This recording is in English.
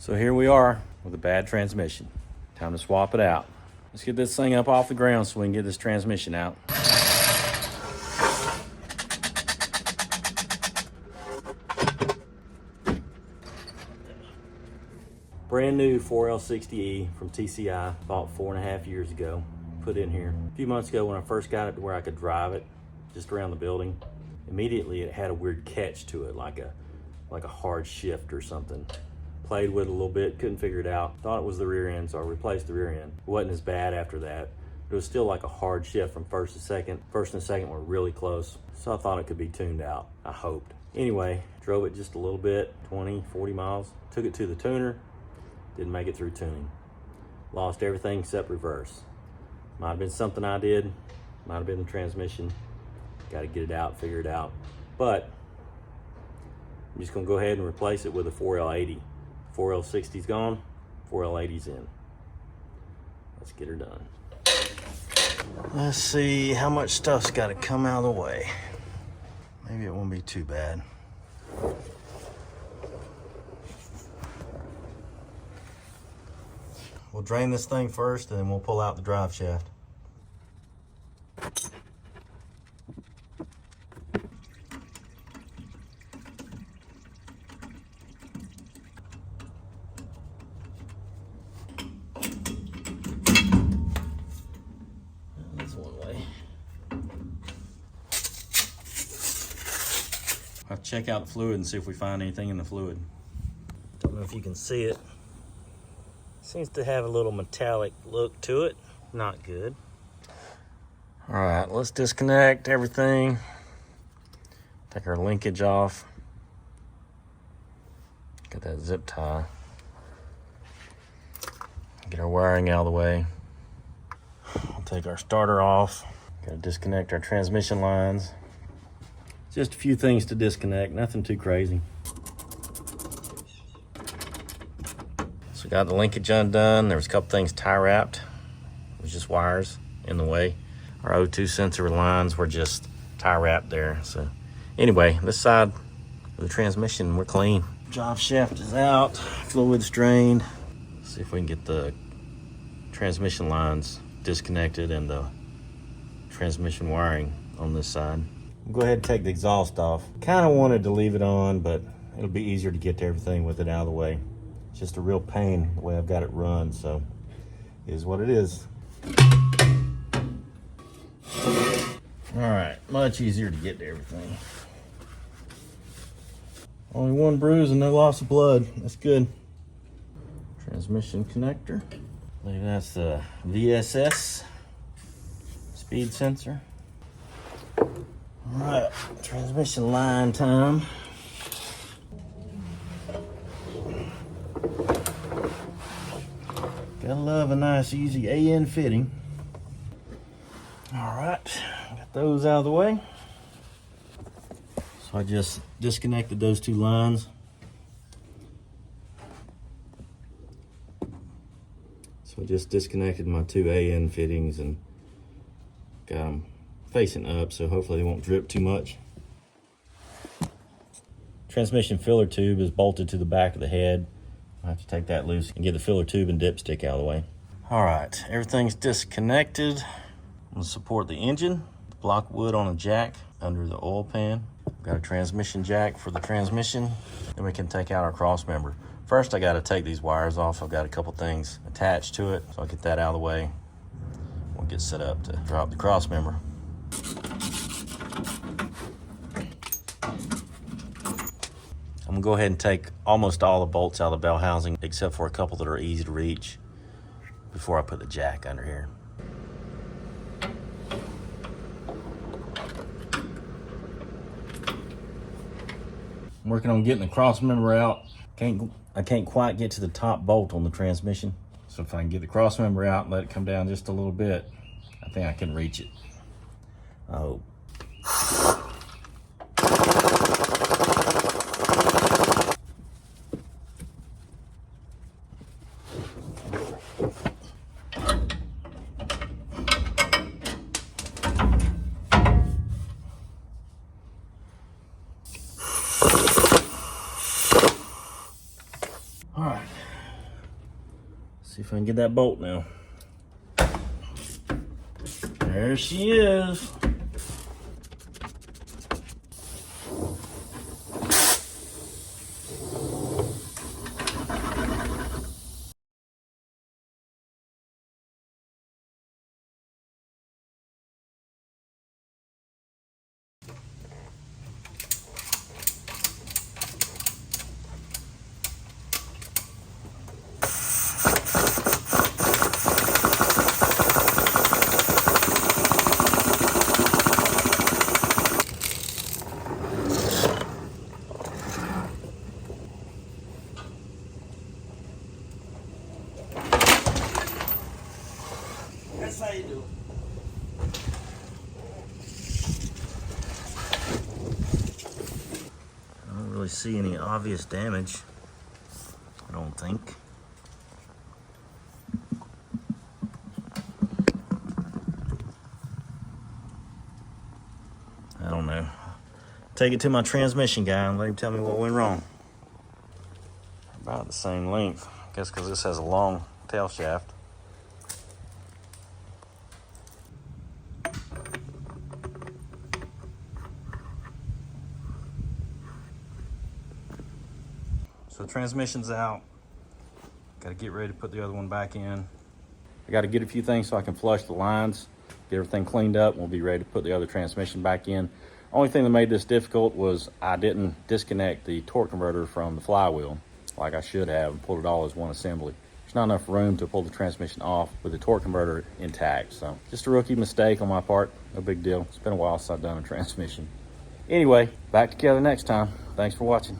So here we are with a bad transmission. Time to swap it out. Let's get this thing up off the ground so we can get this transmission out. Brand new 4L60E from TCI, bought 4.5 years ago, put in here. A few months ago when I first got it to where I could drive it just around the building, immediately it had a weird catch to it, like a hard shift or something. Played with it a little bit, couldn't figure it out. Thought it was the rear end, so I replaced the rear end. It wasn't as bad after that, but it was still like a hard shift from first to second. First and second were really close, so I thought it could be tuned out, I hoped. Anyway, drove it just a little bit, 20, 40 miles. Took it to the tuner, didn't make it through tuning. Lost everything except reverse. Might have been something I did, might have been the transmission. Got to get it out, figure it out. But I'm just gonna go ahead and replace it with a 4L80. 4L60's gone, 4L80's in. Let's get her done. Let's see how much stuff's got to come out of the way. Maybe it won't be too bad. We'll drain this thing first and then we'll pull out the drive shaft. That's one way. I'll check out the fluid and see if we find anything in the fluid. Don't know if you can see it. Seems to have a little metallic look to it. Not good. All right, let's disconnect everything. Take our linkage off. Get that zip tie. Get our wiring out of the way. We'll take our starter off. Gotta disconnect our transmission lines. Just a few things to disconnect, nothing too crazy. So got the linkage undone. There was a couple things tie wrapped. It was just wires in the way. Our O2 sensor lines were just tie wrapped there. So anyway, this side of the transmission, we're clean. Drive shaft is out, fluid's drained. See if we can get the transmission lines disconnected and the transmission wiring on this side. We'll go ahead and take the exhaust off. Kind of wanted to leave it on, but it'll be easier to get to everything with it out of the way. It's just a real pain the way I've got it run, so it is what it is. All right, much easier to get to everything. Only one bruise and no loss of blood. That's good. Transmission connector. I believe that's the VSS speed sensor. All right, transmission line time. Gotta love a nice, easy AN fitting. All right, got those out of the way. So I just disconnected those two lines. So I just disconnected my two AN fittings and got them facing up, so hopefully they won't drip too much. Transmission filler tube is bolted to the back of the head. I have to take that loose and get the filler tube and dipstick out of the way. All right, everything's disconnected. I'm gonna support the engine, block wood on a jack under the oil pan. Got a transmission jack for the transmission. Then we can take out our cross member. First, I gotta take these wires off. I've got a couple things attached to it, so I'll get that out of the way. We'll get set up to drop the cross member. I'm gonna go ahead and take almost all the bolts out of the bell housing, except for a couple that are easy to reach, before I put the jack under here. I'm working on getting the cross member out. I can't quite get to the top bolt on the transmission. So if I can get the cross member out and let it come down just a little bit, I think I can reach it. I hope. See if I can get that bolt now. There she is. That's how you do it. I don't really see any obvious damage, I don't think. I don't know. Take it to my transmission guy and let him tell me what went wrong. About the same length, I guess because this has a long tail shaft. So the transmission's out. Got to get ready to put the other one back in. I got to get a few things so I can flush the lines, get everything cleaned up, and we'll be ready to put the other transmission back in. Only thing that made this difficult was I didn't disconnect the torque converter from the flywheel like I should have and pulled it all as one assembly. There's not enough room to pull the transmission off with the torque converter intact. So just a rookie mistake on my part, no big deal. It's been a while since I've done a transmission. Anyway, back together next time. Thanks for watching.